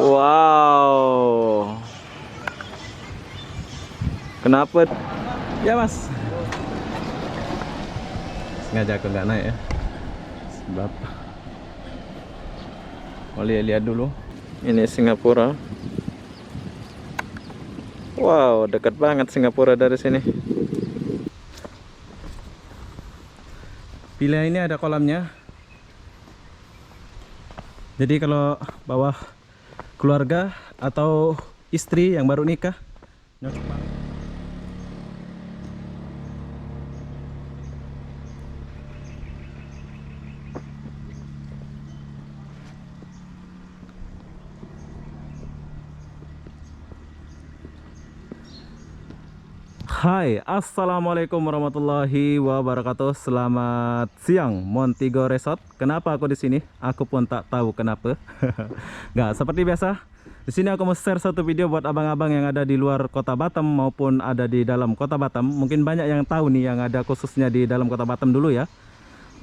Wow. Kenapa? Ya mas. Sengaja aku nggak naik ya. Sebab mau lihat dulu. Ini Singapura. Wow, dekat banget Singapura dari sini. Pilihan ini ada kolamnya. Jadi kalau bawa keluarga atau istri yang baru nikah, cocok banget. Hai, assalamualaikum warahmatullahi wabarakatuh. Selamat siang, Montego Resort. Kenapa aku di sini? Aku pun tak tahu kenapa. Nggak, seperti biasa. Di sini aku mau share satu video buat abang-abang yang ada di luar kota Batam maupun ada di dalam kota Batam. Mungkin banyak yang tahu nih, yang ada khususnya di dalam kota Batam dulu ya.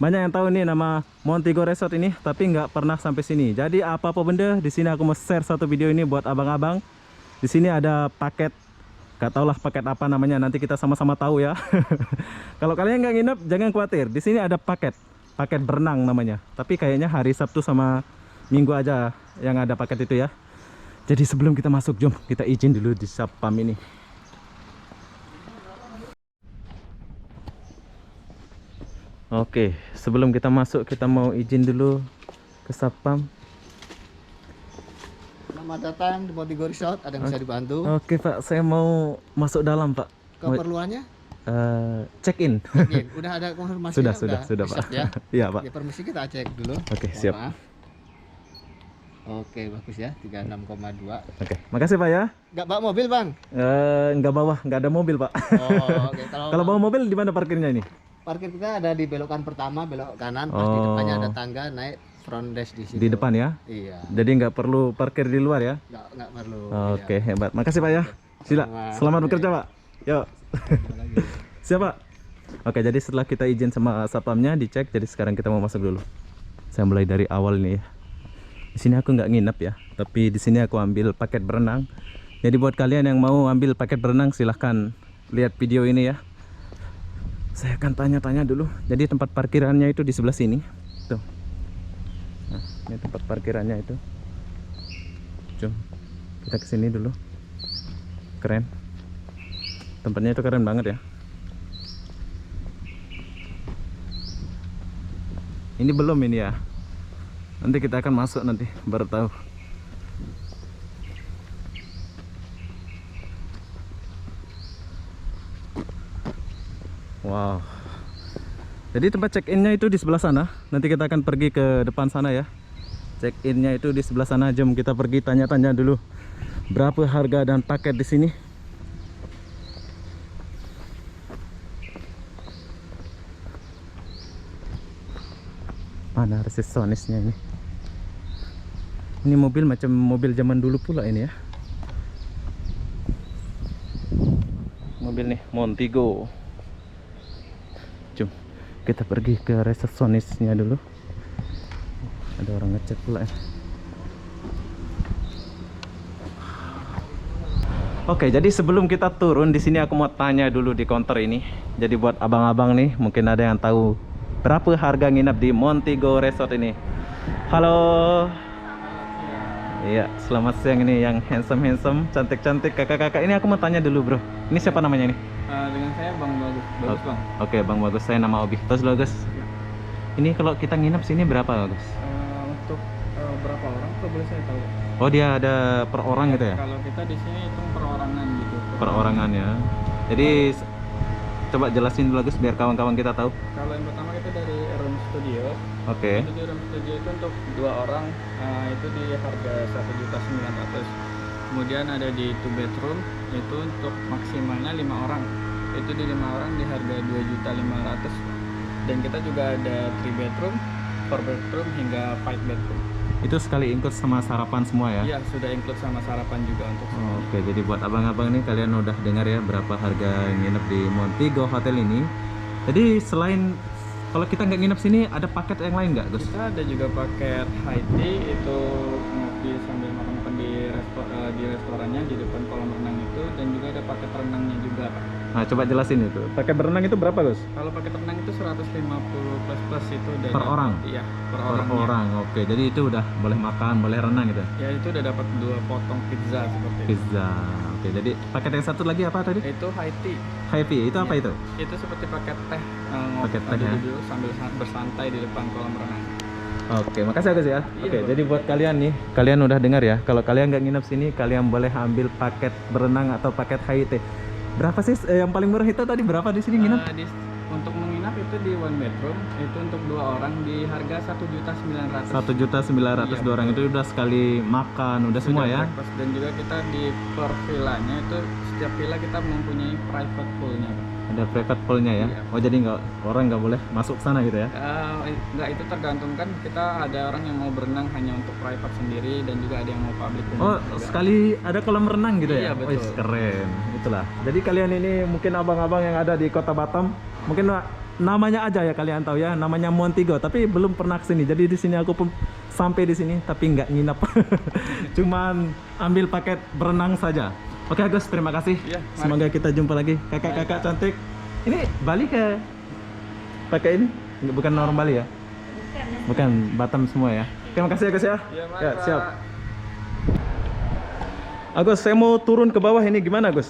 Banyak yang tahu nih nama Montego Resort ini, tapi nggak pernah sampai sini. Jadi apa-apa benda, di sini aku mau share satu video ini buat abang-abang. Di sini ada paket. Gak tau lah paket apa namanya, nanti kita sama-sama tahu ya. Kalau kalian nggak nginep jangan khawatir, di sini ada paket berenang namanya. Tapi kayaknya hari Sabtu sama Minggu aja yang ada paket itu ya. Jadi sebelum kita masuk, jom kita izin dulu di Sapam ini. Oke, sebelum kita masuk kita mau izin dulu ke Sapam. Selamat datang di Montego Resort. Ada yang bisa dibantu? Oke Pak, saya mau masuk dalam Pak. Keperluannya? Check in. Udah ada konfirmasi? Sudah Pak. Ya? Iya Pak. Ya, permisi kita cek dulu. Oke, siap. Maaf. Oke, bagus ya, 36,2. Oke, makasih Pak ya. Nggak bawa mobil Bang? Nggak bawa, nggak ada mobil Pak. Oh, oke. Kalau bawa mobil di mana parkirnya ini? Parkir kita ada di belokan pertama, belok kanan. Pas di depannya ada tangga, naik front desk di situ. Di depan ya? Iya. Jadi nggak perlu parkir di luar ya? Nggak perlu. Oke, hebat. Makasih Pak ya. Selamat bekerja Pak. Yuk. Siap Pak. Oke, jadi setelah kita izin sama satpamnya, dicek. Jadi sekarang kita mau masuk dulu. Saya mulai dari awal nih ya. Di sini aku nggak nginep ya, tapi di sini aku ambil paket berenang. Jadi buat kalian yang mau ambil paket berenang, silahkan lihat video ini ya. Saya akan tanya-tanya dulu. Jadi tempat parkirannya itu di sebelah sini. Tuh. Nah, ini tempat parkirannya itu. Jom kita kesini dulu. Keren. Tempatnya itu keren banget ya. Ini belum ini ya. Nanti kita akan masuk nanti baru tahu. Wow. Jadi tempat check-innya itu di sebelah sana. Nanti kita akan pergi ke depan sana ya. Check-innya itu di sebelah sana. Jom kita pergi tanya-tanya dulu berapa harga dan paket di sini. Mana resepsionisnya ini? Ini mobil macam mobil zaman dulu pula ini ya. Mobil nih Montego. Jom kita pergi ke resepsionisnya dulu. Ada orang ngechat pula ya. Oke, jadi sebelum kita turun di sini aku mau tanya dulu di counter ini. Jadi buat abang-abang nih, mungkin ada yang tahu berapa harga nginap di Montego Resort ini. Halo. Iya, selamat siang ini yang handsome, cantik-cantik kakak-kakak. Ini aku mau tanya dulu bro. Ini siapa namanya nih? Dengan saya Bang Bagus. Bagus Bang. Oke, Bang Bagus. Saya nama Obi. Terus Bagus. Ini kalau kita nginap sini berapa Bagus? Untuk berapa orang tuh boleh saya tahu? Oh, dia ada per orang gitu ya? Kalau kita di sini hitung perorangan gitu. Perorangan ya. Jadi coba jelasin dulu Bagus biar kawan-kawan kita tahu. Kalau yang pertama kita dari room studio. Oke. Itu di room studio itu untuk 2 orang itu di harga 1.900.000. Kemudian ada di 2 bedroom itu untuk maksimalnya 5 orang. Itu di 5 orang di harga 2.500.000. Dan kita juga ada 3 bedroom, 4 bedroom hingga 5 bedroom. Itu sekali include sama sarapan semua ya? Iya, sudah include sama sarapan juga untuk semua. Oke, jadi buat abang-abang nih kalian udah dengar ya berapa harga nginep di Montego Hotel ini. Jadi selain kalau kita nggak nginep sini ada paket yang lain nggak Gus? Kita ada juga paket high tea, itu ngopi sambil makan-makan di di restorannya di depan kolam renang itu, dan juga ada paket renangnya juga, Pak. Nah, coba jelasin itu. Pakai berenang itu berapa, Gus? Kalau paket renang itu 150 plus itu udah Per dapat- orang? Iya, per Per orangnya. orang. Oke, jadi itu udah boleh makan, boleh renang gitu. Ya itu udah dapat 2 potong pizza seperti itu. Pizza. Oke, jadi paket yang satu lagi apa tadi? Itu high tea. High tea. Itu apa Iya. itu? Itu seperti paket teh, Paket teh, ya. duduk sambil bersantai di depan kolam renang. Oke, makasih ya Gus ya. Iya, Oke, Bang. jadi buat kalian nih, kalian udah dengar ya. Kalau kalian nggak nginep sini, kalian boleh ambil paket berenang atau paket high tea. Berapa sih yang paling murah itu tadi berapa di sini nginep? Untuk menginap itu di one bedroom itu untuk 2 orang di harga 1.900.000. 1.900.000 Iya, orang itu udah sekali makan, udah semua ya. Breakfast. Dan juga kita di per villanya itu setiap villa kita mempunyai private poolnya, Pak. Ada private poolnya ya. Iya. Oh, jadi orang nggak boleh masuk sana gitu ya. Enggak, itu tergantung kan, kita ada orang yang mau berenang hanya untuk private sendiri dan juga ada yang mau public Oh, juga. sekali ada kolam renang gitu ya? Iya, betul. Wih, keren. Itulah. Jadi kalian ini mungkin abang-abang yang ada di Kota Batam, mungkin namanya aja ya kalian tahu ya, namanya Montigo, tapi belum pernah kesini. Jadi di sini aku pun sampai di sini tapi nggak nginap. Cuman ambil paket berenang saja. Oke Agus, terima kasih. Iya, mari. Semoga kita jumpa lagi. Kakak-kakak cantik. Ini Bali ke pakai ini? Bukan orang Bali ya? Bukan, Batam semua ya. Terima kasih Agus ya. Iya, mari, Ya, Pak. siap. Agus, saya mau turun ke bawah ini gimana Agus?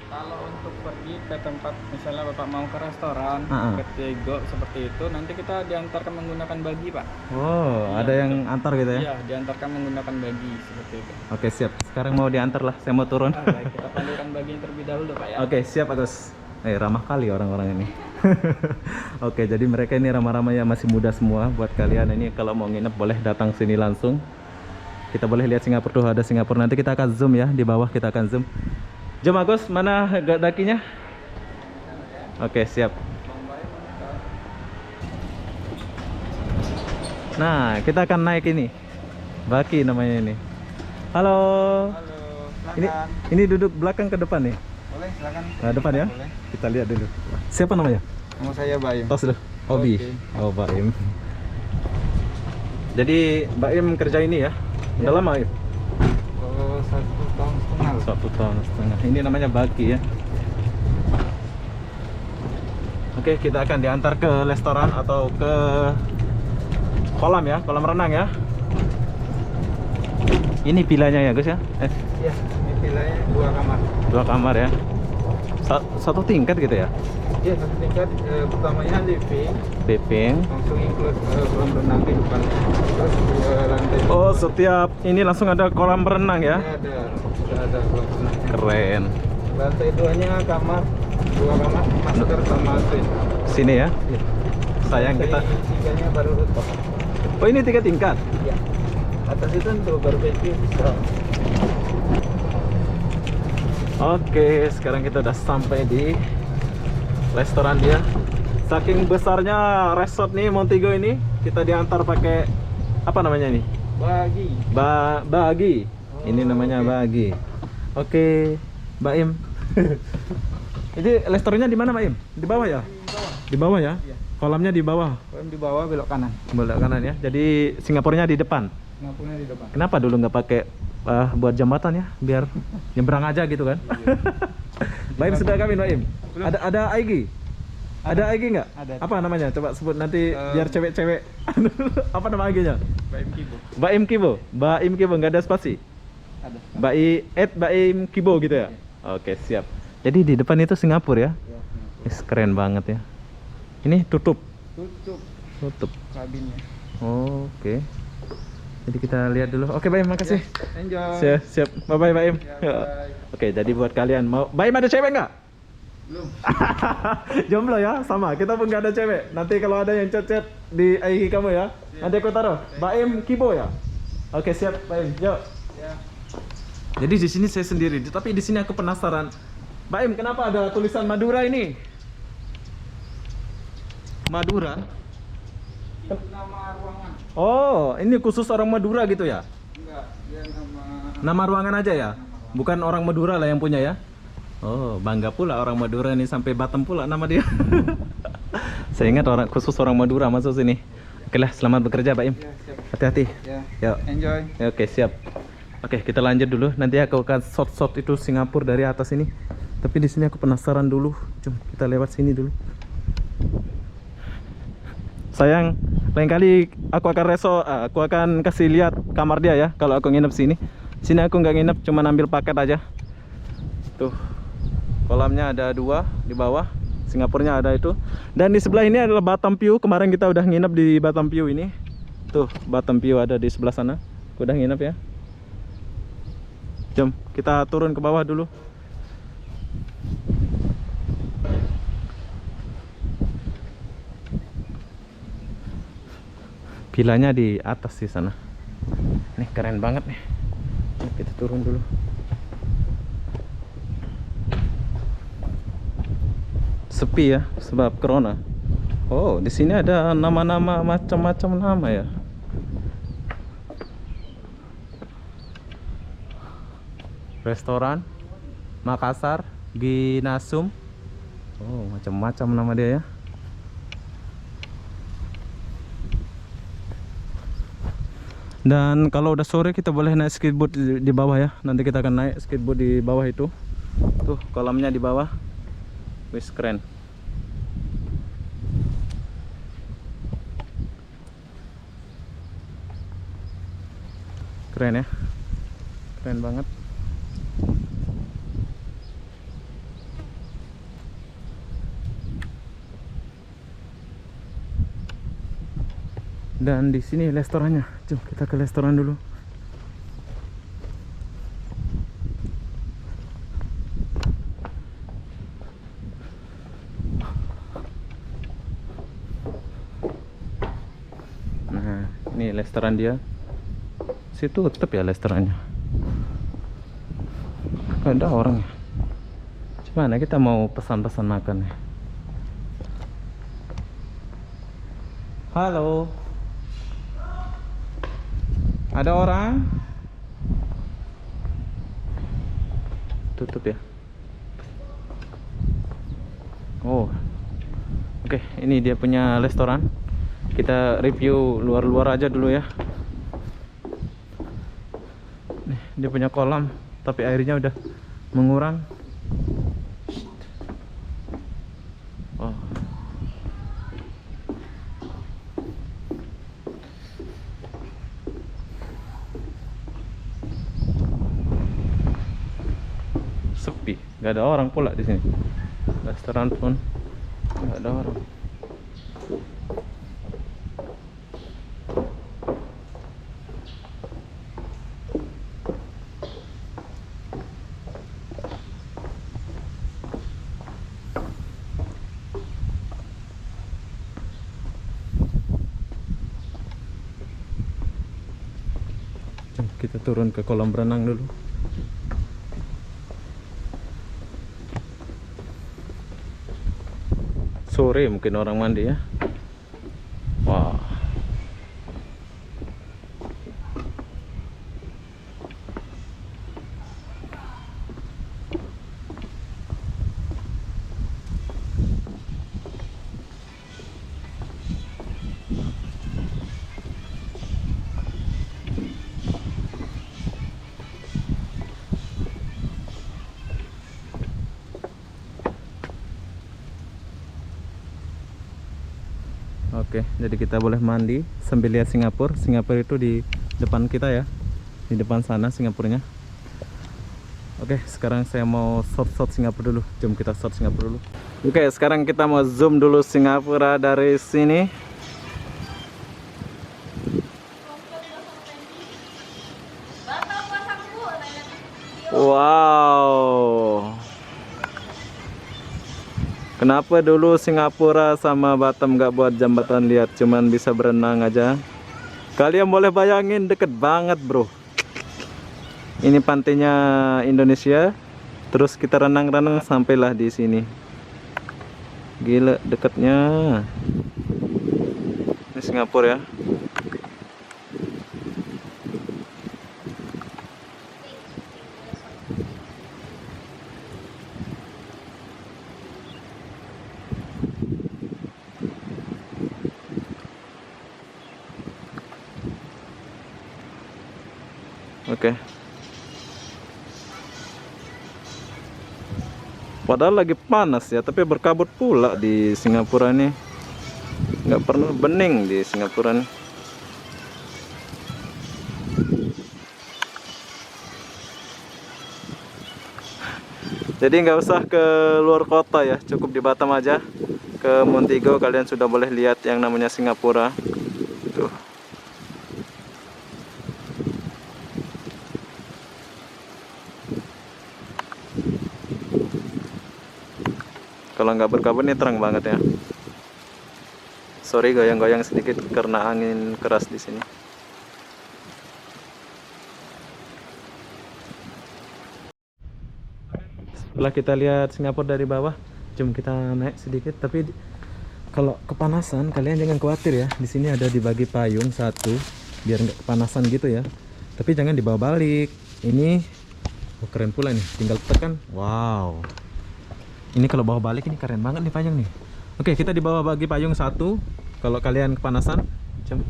Kalau untuk pergi ke tempat, misalnya Bapak mau ke restoran, ke Tego seperti itu, nanti kita diantarkan menggunakan bagi, Pak. Oh, Iya, ada yang antar gitu ya? Iya, diantarkan menggunakan bagi seperti itu. Oke, siap. Sekarang mau diantar lah, saya mau turun. Baik, kita panggilkan baginya terlebih dahulu, Pak ya. Oke, siap Agus. Ramah kali orang-orang ini. Oke, jadi mereka ini ramah-ramah ya, masih muda semua. Buat kalian ini kalau mau nginep boleh datang sini langsung. Kita boleh lihat Singapura tuh, ada Singapura. Nanti kita akan zoom ya, di bawah kita akan zoom. Jom Agus, mana dakinya? Oke, siap. Nah, kita akan naik ini. Baki namanya ini. Halo. Halo, Ini duduk belakang ke depan nih. boleh silakan. Nah, depan ya. Boleh. Kita lihat dulu. Siapa namanya? Nama saya Bayu. Tos dulu. Obi. Oke. Oh, Mbak Im. Jadi Mbak Im kerja ini ya? Udah lama ya? 1 tahun setengah. 1 tahun setengah. Ini namanya Baki ya. Oke, kita akan diantar ke restoran atau ke kolam ya, kolam renang ya. Ini villanya ya, Gus ya? Iya, ini villanya 2 kamar. 2 kamar ya. Satu tingkat gitu ya? Iya, satu tingkat. Pertamanya living, Living. langsung include kolam renang di depannya. Terus 2 lantai. Oh, setiap ini langsung ada kolam renang ya? Sudah ada kolam renang. Keren. Lantai 2-nya kamar, 2 kamar, master sama suite. Sini ya. Sayang kita. Lantai 3-nya baru rooftop. Oh, ini 3 tingkat. Iya. Atas itu untuk barbecue bisa. Oke, sekarang kita udah sampai di restoran dia. Saking besarnya resort nih Montigo ini, kita diantar pakai apa namanya nih? Bagi. Bagi. Ini namanya bagi. Oke, Mbak Im. Jadi restorannya di mana, Mbak Im? Di bawah ya? Di bawah ya? Iya. Kolamnya di bawah. Kolam di bawah, belok kanan. Belok kanan ya. Jadi Singapurnya di depan. Lampunya di depan. Kenapa dulu nggak pakai buat jembatan ya? Biar nyebrang aja gitu kan? Mbak Im sudah kawin, Mbak Im? Ada Aigi? Ada Aigi nggak? Ada. Apa namanya? Coba sebut nanti biar cewek-cewek. Apa nama Aginya? Baim Kibo. Mbak Im Kibo. Mbak Im Kibo nggak ada spasi. Ada. Mbak Im Kibo gitu ya? Oke, siap. Jadi di depan itu Singapura ya? Ya, Keren banget ya. Ini tutup. tutup kabinnya. Oke. Jadi kita lihat dulu. Oke, Mbak Im, makasih. Enjoy. Siap, siap. Bye-bye, Mbak Im. Ya, bye. Oke, jadi buat kalian mau Mbak Im ada cewek nggak? Belum. Jomblo ya, sama. Kita pun nggak ada cewek. Nanti kalau ada yang chat-chat di IG kamu ya, nanti aku taruh. Mbak Im Kibo ya. Oke, siap, Mbak Im. Yuk. Ya. Jadi di sini saya sendiri, tapi di sini aku penasaran. Mbak Im, kenapa ada tulisan Madura ini? Madura? Nama ruangan. Oh, ini khusus orang Madura gitu ya? Enggak, dia nama Nama ruangan aja ya? Bukan orang Madura lah yang punya ya? Oh, bangga pula orang Madura nih, sampai Batam pula nama dia. Saya ingat khusus orang Madura masuk sini. Oke lah, selamat bekerja, Mbak Im. ya, siap. Hati-hati. Ya. Yuk. Enjoy. Oke, siap. Oke, kita lanjut dulu. Nanti aku akan shot-shot itu Singapura dari atas ini. Tapi di sini aku penasaran dulu. Cuma kita lewat sini dulu. Sayang, lain kali aku akan kasih lihat kamar dia ya kalau aku nginep sini. Sini aku nggak nginep, cuma ambil paket aja. Tuh, kolamnya ada 2 di bawah. Singapurnya ada itu. Dan di sebelah ini adalah Batam View. Kemarin kita udah nginep di Batam View ini. Tuh, Batam View ada di sebelah sana. Aku udah nginep ya. Jom, kita turun ke bawah dulu. Vilanya di atas di sana. Nih keren banget nih. Kita turun dulu. Sepi ya sebab corona. Oh, di sini ada nama-nama macam-macam nama ya. Restoran Makassar, Ginasum. Oh, macam-macam nama dia ya. Dan kalau udah sore kita boleh naik skateboard di bawah ya. Nanti kita akan naik skateboard di bawah itu. Tuh kolamnya di bawah. Wis keren. Keren ya. Keren banget. Dan di sini restorannya. Jom kita ke restoran dulu. Nah, ini restoran dia. Situ tutup ya restorannya. Gak ada orang ya. Gimana kita mau pesan-pesan makan ya? Halo. Ada orang? Tutup ya. Oh. Oke, ini dia punya restoran. Kita review luar-luar aja dulu ya. Nih, dia punya kolam, tapi airnya udah mengurang. Oh. Sepi, nggak ada orang pula di sini. Restoran pun nggak ada orang. Kita turun ke kolam renang dulu. Sore mungkin orang mandi ya. Wah. Oke, jadi kita boleh mandi sambil lihat Singapura. Singapura itu di depan kita ya. Di depan sana Singapurnya. Oke, sekarang saya mau shot Singapura dulu. Jom kita shot Singapura dulu. Oke, sekarang kita mau zoom dulu Singapura dari sini. Wow. Kenapa dulu Singapura sama Batam nggak buat jembatan lihat, cuman bisa berenang aja? Kalian boleh bayangin, deket banget bro. Ini pantainya Indonesia, terus kita renang-renang sampailah di sini. Gila deketnya. Ini Singapura ya. Oke, Padahal lagi panas ya, tapi berkabut pula di Singapura nih. Nggak pernah bening di Singapura nih. Jadi nggak usah ke luar kota ya, cukup di Batam aja. Ke Montego kalian sudah boleh lihat yang namanya Singapura. Tuh. Kalau nggak berkabut nih terang banget ya. Sorry goyang-goyang sedikit karena angin keras di sini. Setelah kita lihat Singapura dari bawah, jom kita naik sedikit. Tapi kalau kepanasan kalian jangan khawatir ya. Di sini ada dibagi payung satu biar nggak kepanasan gitu ya. Tapi jangan dibawa balik. Ini keren pula nih. Tinggal tekan. Wow. Ini kalau bawa balik ini keren banget nih payung nih. Oke, kita dibawa bagi payung satu. Kalau kalian kepanasan,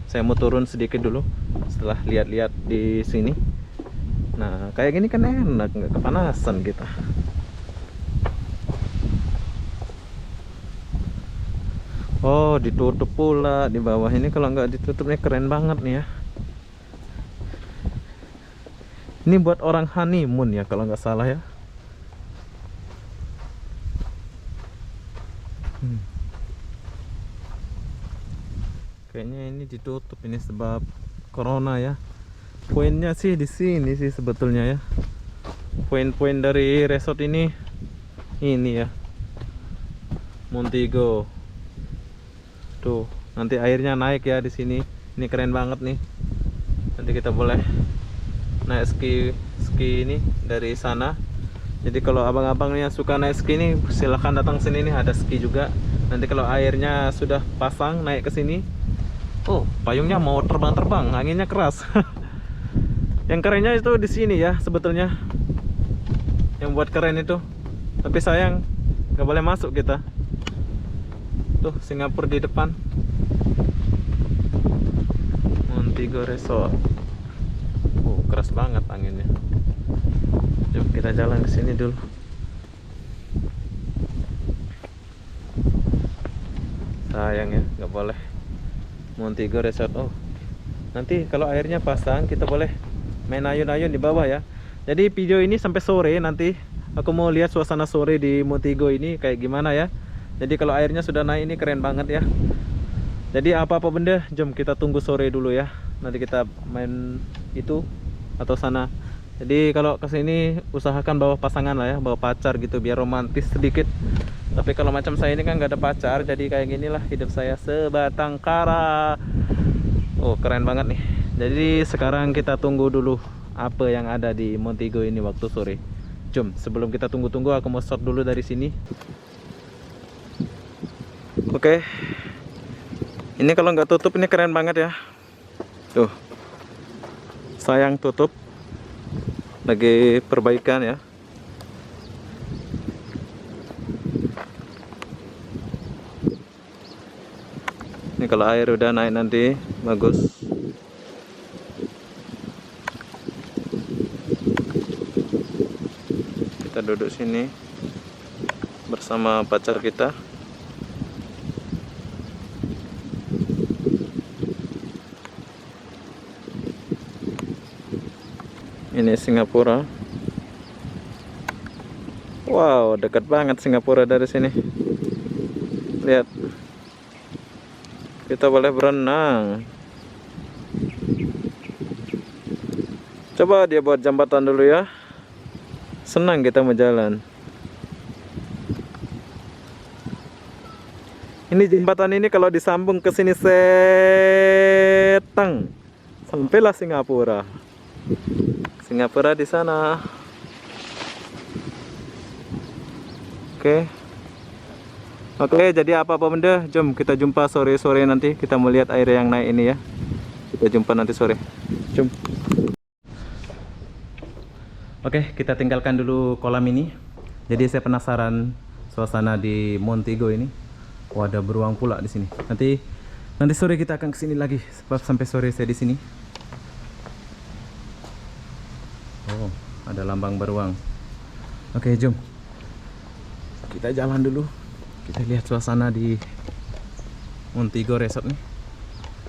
saya mau turun sedikit dulu setelah lihat-lihat di sini. Nah, kayak gini kan enak, nggak kepanasan kita. Oh, ditutup pula di bawah ini. Kalau nggak ditutupnya keren banget nih ya. Ini buat orang honeymoon ya kalau nggak salah ya. Kayaknya ini ditutup ini sebab corona ya. Poinnya sih di sini sih sebetulnya ya. Poin-poin dari resort ini ya. Montego. Tuh, nanti airnya naik ya di sini. Ini keren banget nih. Nanti kita boleh naik ski ini dari sana. Jadi kalau abang-abang yang suka naik ski ini silahkan datang sini nih, ada ski juga. Nanti kalau airnya sudah pasang naik ke sini. Oh, payungnya mau terbang-terbang, anginnya keras. Yang kerennya itu di sini ya sebetulnya. Yang buat keren itu. Tapi sayang nggak boleh masuk kita. Tuh Singapura di depan. Montego Resort. Keras banget anginnya. Coba kita jalan ke sini dulu. Sayang ya, nggak boleh. Montego Resort. Oh, nanti kalau airnya pasang kita boleh main ayun-ayun di bawah ya. Jadi video ini sampai sore nanti. Aku mau lihat suasana sore di Montego ini kayak gimana ya. Jadi kalau airnya sudah naik ini keren banget ya. Jadi apa-apa benda, jom kita tunggu sore dulu ya. Nanti kita main itu atau sana. Jadi kalau kesini usahakan bawa pasangan lah ya, bawa pacar gitu biar romantis sedikit. Tapi kalau macam saya ini kan nggak ada pacar, jadi kayak ginilah hidup saya sebatang kara. Oh keren banget nih. Jadi sekarang kita tunggu dulu apa yang ada di Montego ini waktu sore. Jom sebelum kita tunggu-tunggu aku mau shot dulu dari sini. Oke. Ini kalau nggak tutup ini keren banget ya. Tuh. Sayang tutup. Lagi perbaikan ya. Ini kalau air udah naik nanti bagus. Kita duduk sini bersama pacar kita. Ini Singapura. Wow, dekat banget Singapura dari sini. Lihat. Kita boleh berenang. Coba dia buat jembatan dulu ya. Senang kita mau jalan. Ini jembatan ini kalau disambung ke sini setang, sampailah Singapura. Singapura di sana. Oke. Oke, jadi apa benda, jom kita jumpa sore-sore nanti. Kita mau lihat air yang naik ini ya. Kita jumpa nanti sore. Jom. Oke, kita tinggalkan dulu kolam ini. Jadi saya penasaran suasana di Montego ini. Wah, ada beruang pula di sini. Nanti sore kita akan kesini lagi. Sebab sampai sore saya di sini. Oh, ada lambang beruang. Oke, jom. kita jalan dulu. Kita lihat suasana di Montego Resort nih.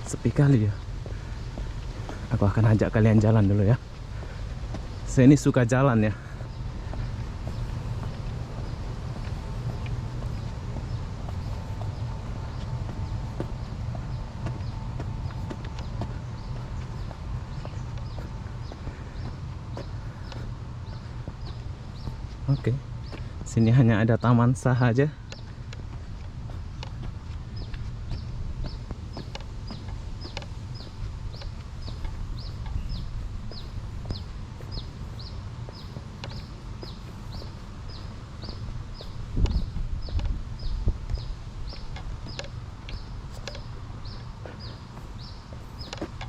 Sepi kali ya. Aku akan ajak kalian jalan dulu ya. Saya ini suka jalan ya. Oke, sini hanya ada taman sahaja.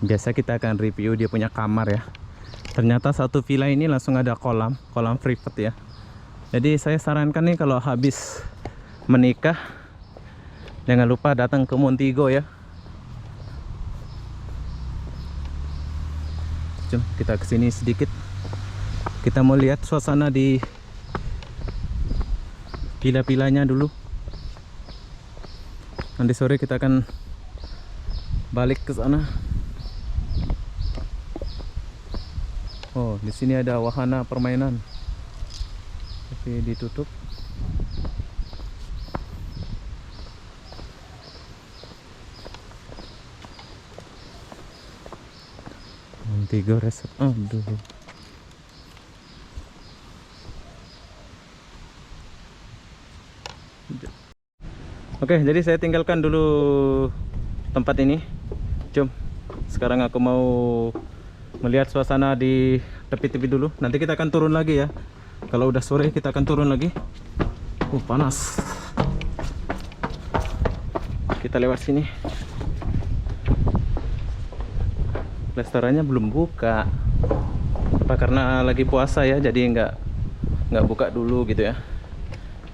Biasa kita akan review dia punya kamar ya. Ternyata satu villa ini langsung ada kolam private ya. Jadi saya sarankan nih kalau habis menikah jangan lupa datang ke Montego ya. Jom kita kesini sedikit. Kita mau lihat suasana di villa-villanya dulu. Nanti sore kita akan balik ke sana. Oh, di sini ada wahana permainan. Tapi ditutup. Montego Resort. Aduh. Oke, jadi saya tinggalkan dulu tempat ini. Jom. Sekarang aku mau melihat suasana di tepi-tepi dulu. Nanti kita akan turun lagi ya. Kalau udah sore kita akan turun lagi. Panas. Kita lewat sini. Restorannya belum buka. Apa karena lagi puasa ya, jadi nggak buka dulu gitu ya.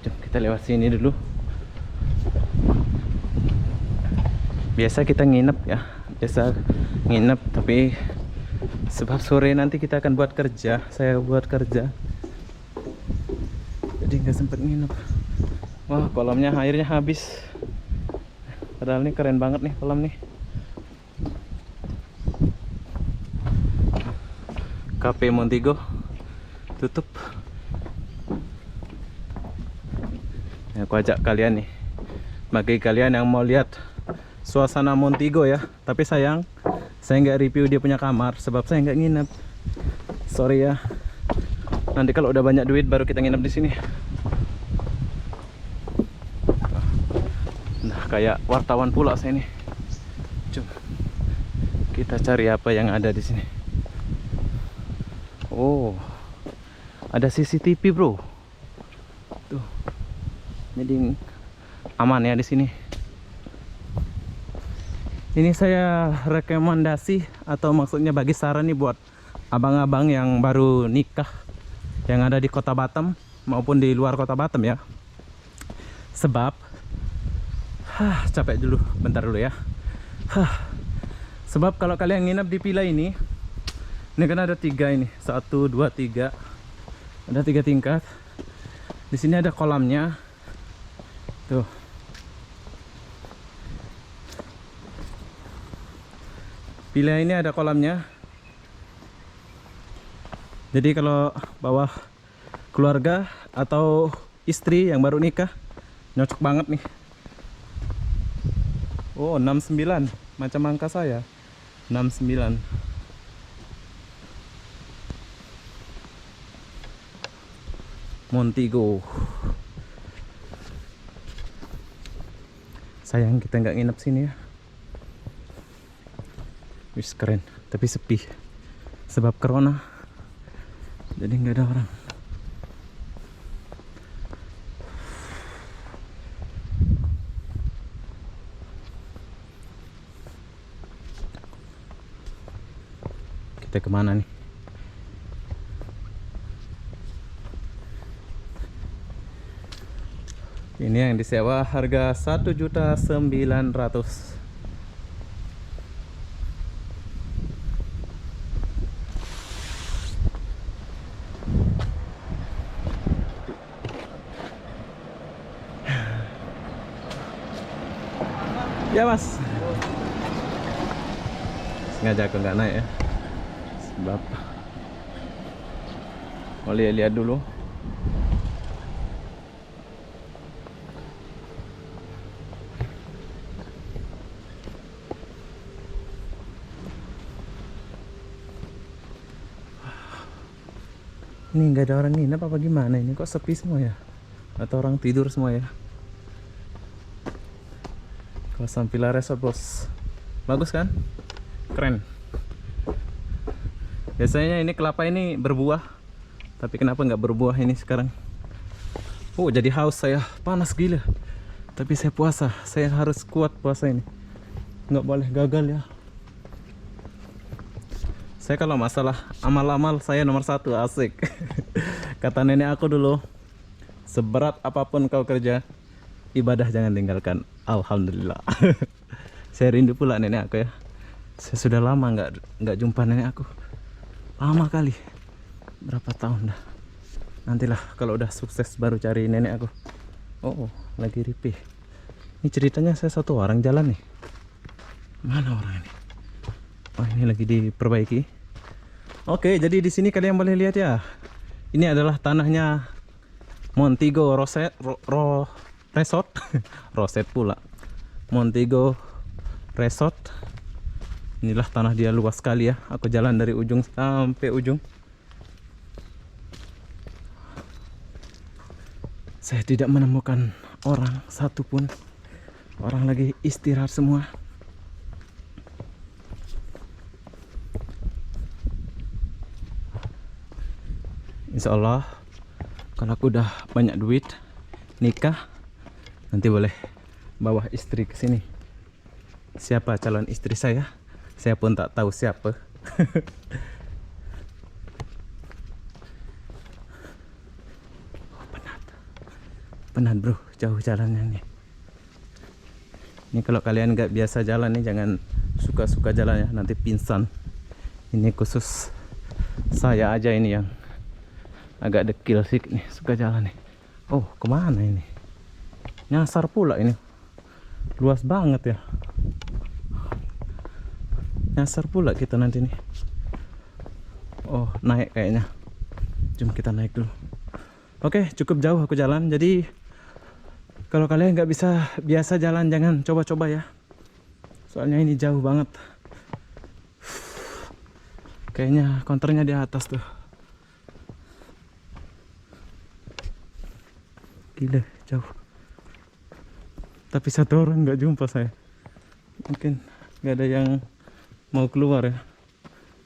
Jom kita lewat sini dulu. Biasa kita nginep ya. Biasa nginep, tapi sebab sore nanti kita akan buat kerja. Saya buat kerja, jadi nggak sempet nginep. Wah, kolamnya airnya habis. Padahal ini keren banget nih kolam nih. Cafe Montego tutup. Ya, aku ajak kalian nih, bagi kalian yang mau lihat suasana Montego ya. Tapi sayang, saya nggak review dia punya kamar sebab saya nggak nginep. Sorry ya. Nanti kalau udah banyak duit baru kita nginep di sini. Nah, kayak wartawan pula saya nih. Cuma kita cari apa yang ada di sini. Oh, ada CCTV bro. Tuh, jadi aman ya di sini. Ini saya rekomendasi atau maksudnya bagi saran nih buat abang-abang yang baru nikah yang ada di Kota Batam maupun di luar Kota Batam ya. Sebab capek dulu, bentar dulu ya. Sebab kalau kalian nginep di villa ini kan ada 3 ini, 1, 2, 3. Ada 3 tingkat. Di sini ada kolamnya. Tuh. Villa ini ada kolamnya. Jadi kalau bawa keluarga atau istri yang baru nikah, nyocok banget nih. Oh, 69, macam angka saya. 69. Montego. Sayang kita nggak nginep sini ya. Wis keren, tapi sepi sebab corona, jadi nggak ada orang. Kita kemana nih? Ini yang disewa harga 1.900.000. Ya mas. Sengaja aku nggak naik ya. Sebab mau lihat-lihat dulu. Ini nggak ada orang nginep apa gimana ini? Kok sepi semua ya? Atau orang tidur semua ya? Kawasan Villa Resort bos. Bagus kan? Keren. Biasanya ini kelapa ini berbuah, tapi kenapa nggak berbuah ini sekarang? Oh jadi haus saya, panas gila. Tapi saya puasa, saya harus kuat puasa ini. Nggak boleh gagal ya. Saya kalau masalah amal-amal saya nomor 1, asik. Kata nenek aku dulu, seberat apapun kau kerja, ibadah jangan tinggalkan. Alhamdulillah. Saya rindu pula nenek aku ya. Saya sudah lama nggak jumpa nenek aku. Lama kali. Berapa tahun dah. Nantilah kalau udah sukses baru cari nenek aku. Oh, lagi ripih. Ini ceritanya saya satu orang jalan nih. Mana orang ini? Oh, ini lagi diperbaiki. Oke, jadi di sini kalian boleh lihat ya. Ini adalah tanahnya Montego Resort. Resort pula. Montego Resort. Inilah tanah dia, luas sekali ya. Aku jalan dari ujung sampai ujung. Saya tidak menemukan orang satupun. Orang lagi istirahat semua. Insya Allah kalau aku udah banyak duit nikah, nanti boleh bawa istri ke sini. Siapa calon istri saya pun tak tahu siapa. Oh, penat bro, jauh jalannya nih. Ini kalau kalian nggak biasa jalan nih, jangan suka-suka jalan ya, nanti pingsan. Ini khusus saya aja ini yang agak dekil sih nih, suka jalan nih. Oh, kemana ini? Nyasar pula ini. Luas banget ya. Nyasar pula kita nanti nih. Oh, naik kayaknya. Jom kita naik dulu. Oke, cukup jauh aku jalan. Jadi kalau kalian nggak bisa biasa jalan, jangan coba-coba ya. Soalnya ini jauh banget. Kayaknya konternya di atas tuh. Gila, jauh. Tapi satu orang nggak jumpa saya. Mungkin nggak ada yang mau keluar ya.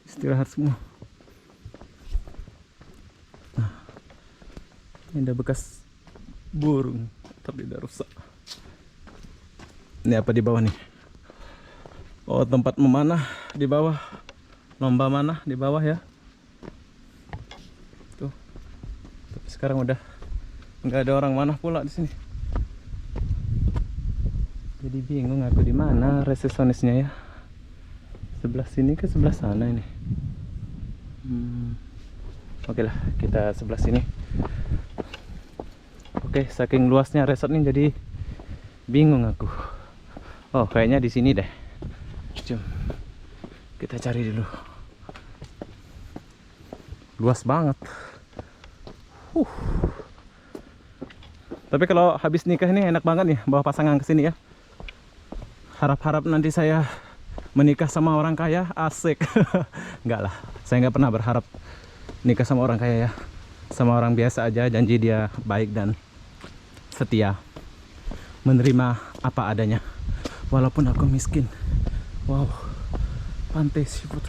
Istirahat semua. Nah, ini ada bekas burung, tapi udah rusak. Ini apa di bawah nih? Oh, tempat memanah di bawah. Lomba manah di bawah ya. Tuh. Tapi sekarang udah nggak ada orang manah pula di sini. Jadi bingung aku di mana resepsionisnya ya. Sebelah sini ke sebelah sana ini. Oke lah, kita sebelah sini. Oke, saking luasnya resort ini jadi bingung aku. Oh, kayaknya di sini deh. Jom kita cari dulu. Luas banget. Tapi kalau habis nikah ini enak banget nih bawa pasangan ke sini ya. Harap-harap nanti saya menikah sama orang kaya, asik. Enggak lah, saya nggak pernah berharap nikah sama orang kaya ya. Sama orang biasa aja, janji dia baik dan setia, menerima apa adanya. Walaupun aku miskin. Wow, pantai seafood.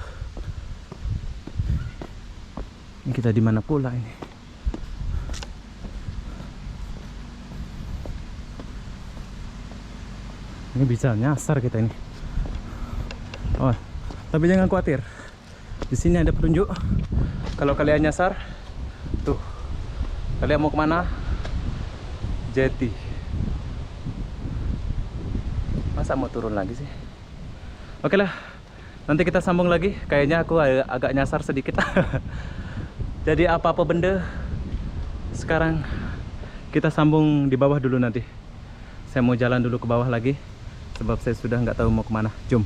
Ini kita di mana pula ini? Ini bisa nyasar kita ini. Oh, tapi jangan khawatir. Di sini ada petunjuk. Kalau kalian nyasar, tuh. Kalian mau kemana? Jeti. Masa mau turun lagi sih? Oke lah, nanti kita sambung lagi. Kayaknya aku agak nyasar sedikit. Jadi apa-apa benda, sekarang kita sambung di bawah dulu nanti. Saya mau jalan dulu ke bawah lagi. sebab saya sudah nggak tahu mau kemana. Jom.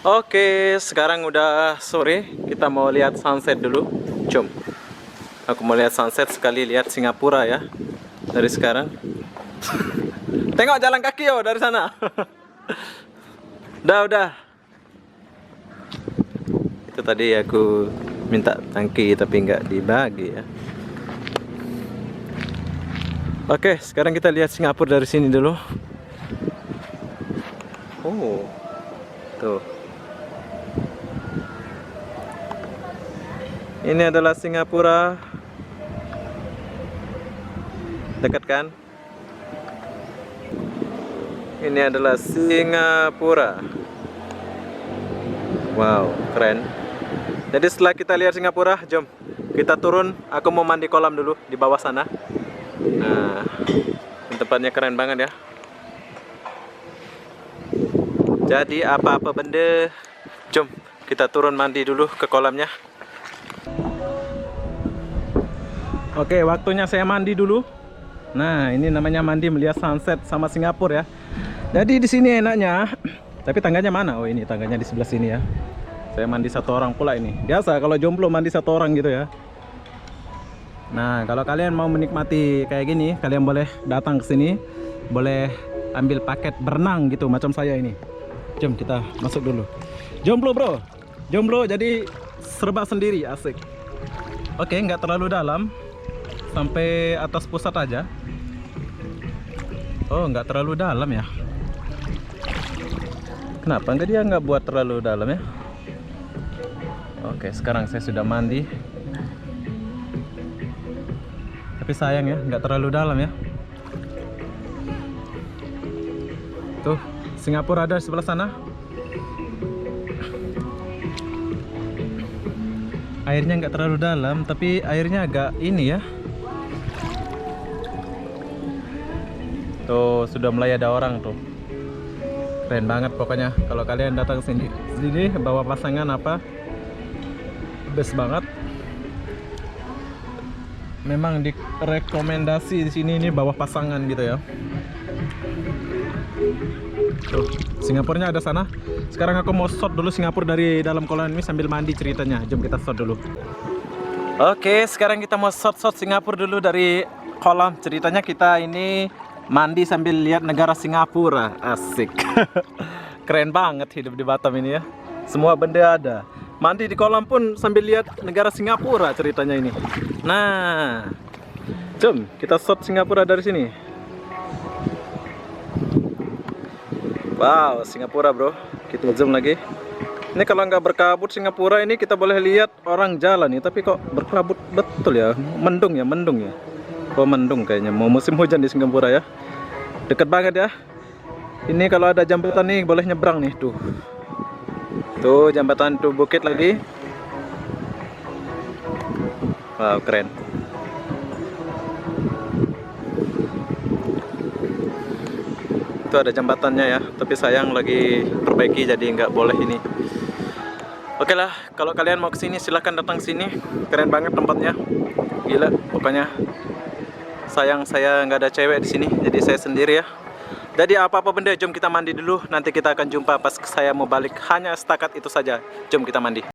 Oke, sekarang udah sore. Kita mau lihat sunset dulu. Jom. Aku mau lihat sunset sekali lihat Singapura ya. Dari sekarang. Tengok jalan kaki yo dari sana. Udah. Itu tadi aku minta tangki tapi nggak dibagi ya. Oke, sekarang kita lihat Singapura dari sini dulu. Oh, tuh. Ini adalah Singapura. Dekat kan? Ini adalah Singapura. Wow, keren. Jadi setelah kita lihat Singapura, jom kita turun. Aku mau mandi kolam dulu di bawah sana. Nah, tempatnya keren banget ya. Jadi apa-apa benda, jom kita turun mandi dulu ke kolamnya. Oke, waktunya saya mandi dulu. Nah, ini namanya mandi melihat sunset sama Singapura ya. Jadi di sini enaknya, tapi tangganya mana? Oh, ini tangganya di sebelah sini ya. Saya mandi satu orang pula ini. Biasa kalau jomblo mandi satu orang gitu ya. Nah, kalau kalian mau menikmati kayak gini, kalian boleh datang ke sini, boleh ambil paket berenang gitu macam saya ini. Jom kita masuk dulu. Jomblo bro, jomblo jadi serba sendiri, asik. Oke, nggak terlalu dalam, sampai atas pusat aja. Oh, nggak terlalu dalam ya. Kenapa dia nggak buat terlalu dalam ya? Oke, sekarang saya sudah mandi. Tapi sayang ya, nggak terlalu dalam ya. Tuh, Singapura ada di sebelah sana. Airnya nggak terlalu dalam, tapi airnya agak ini ya. Tuh, sudah mulai ada orang tuh. Keren banget pokoknya. Kalau kalian datang ke sini bawa pasangan apa, best banget. Memang direkomendasi di sini ini bawa pasangan gitu ya. Tuh, Singapurnya ada sana. Sekarang aku mau shot dulu Singapura dari dalam kolam ini sambil mandi ceritanya. Jom kita shot dulu. Oke, sekarang kita mau shot Singapura dulu dari kolam. Ceritanya kita ini mandi sambil lihat negara Singapura. Asik. Keren banget hidup di Batam ini ya. Semua benda ada. Mandi di kolam pun sambil lihat negara Singapura ceritanya ini. Nah, jom kita shot Singapura dari sini. Wow, Singapura bro. Kita zoom lagi. Ini kalau nggak berkabut Singapura ini kita boleh lihat orang jalan nih. Tapi kok berkabut betul ya. Mendung ya. Oh, mendung kayaknya. Mau musim hujan di Singapura ya. Deket banget ya. Ini kalau ada jembatan nih boleh nyebrang nih tuh. Tuh jembatan tuh bukit lagi. Wow, keren. Itu ada jembatannya ya, tapi sayang lagi perbaiki jadi nggak boleh ini. Oke lah, kalau kalian mau kesini silahkan datang sini. Keren banget tempatnya, gila. Pokoknya sayang saya nggak ada cewek di sini, jadi saya sendiri ya. Jadi apa-apa benda, jom kita mandi dulu. Nanti kita akan jumpa pas saya mau balik. Hanya setakat itu saja. Jom kita mandi.